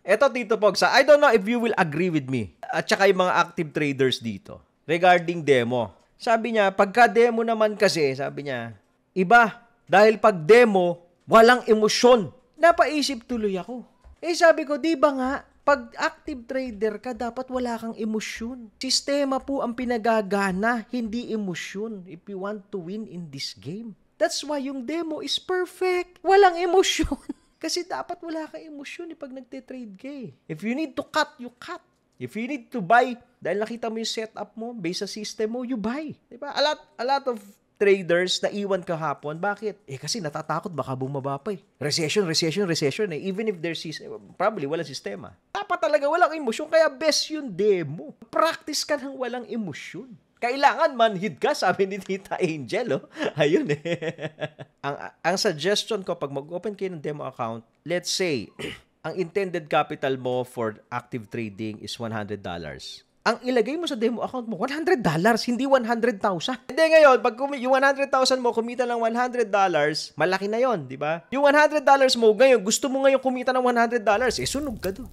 Eto, Tito Pogs, I don't know if you will agree with me at saka yung mga active traders dito regarding demo. Sabi niya, pagka demo naman kasi, sabi niya, iba. Dahil pag demo, walang emosyon. Napaisip tuloy ako. Sabi ko, di ba nga, pag active trader ka, dapat wala kang emosyon. Sistema po ang pinagagana, hindi emosyon if you want to win in this game. That's why yung demo is perfect. Walang emosyon. Kasi dapat wala kang emosyon pag nagte-trade ka eh. If you need to cut, you cut. If you need to buy, dahil nakita mo yung setup mo, based sa system mo, you buy. Diba? A lot of traders na iwan kahapon. Bakit? Kasi natatakot baka bumaba pa eh. Recession eh. Even if there's probably walang sistema. Dapat talaga walang emosyon, kaya best yung demo. Practice ka ng walang emosyon. Kailangan manhid ka, sabi ni Tita Angel, oh. Ayun eh. ang suggestion ko, pag mag-open kayo ng demo account, let's say, ang intended capital mo for active trading is $100. Ang ilagay mo sa demo account mo, $100, hindi 100,000. Hindi ngayon, pag yung 100,000 mo, kumita ng $100, malaki na yon, di ba? Yung $100 mo, ngayon, gusto mo ngayon kumita ng $100, sunog ka doon.